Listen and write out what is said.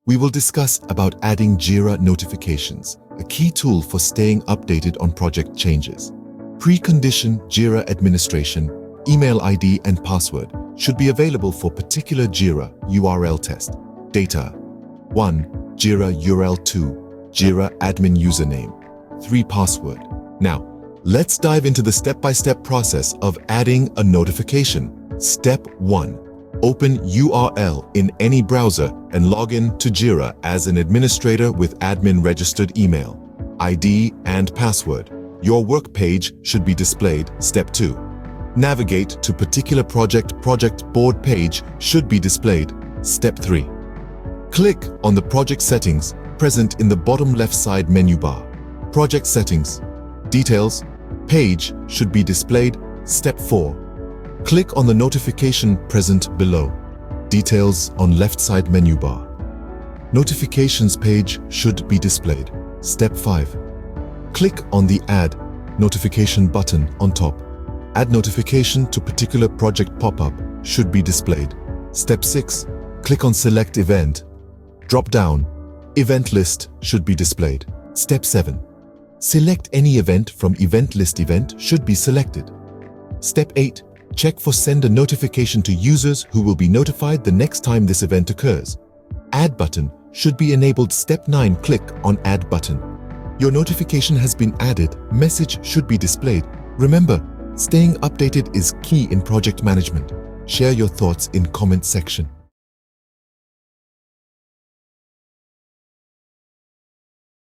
we will discuss about adding Jira notifications, a key tool for staying updated on project changes. Precondition Jira administration, email ID and password should be available for particular Jira URL test. Data: 1. Jira URL. 2. Jira admin username. 3. Password. Now, let's dive into the step-by-step process of adding a notification. Step 1. Open URL in any browser and log in to Jira as an administrator with admin registered email, ID, and password. Your work page should be displayed. Step 2. Navigate to particular project board page should be displayed. Step 3. Click on the project settings present in the bottom left side menu bar. Project settings, details, page should be displayed. Step 4. Click on the notification present below. Details on left side menu bar. Notifications page should be displayed. Step 5. Click on the Add Notification button on top. Add notification to particular project pop-up should be displayed. Step 6. Click on Select Event Dropdown Event list should be displayed. Step 7. Select any event from event list. Event should be selected. Step 8. Check for send a notification to users who will be notified the next time this event occurs. Add button should be enabled. Step 9. Click on Add button. Your notification has been added. Message should be displayed. Remember, staying updated is key in project management. Share your thoughts in comment section.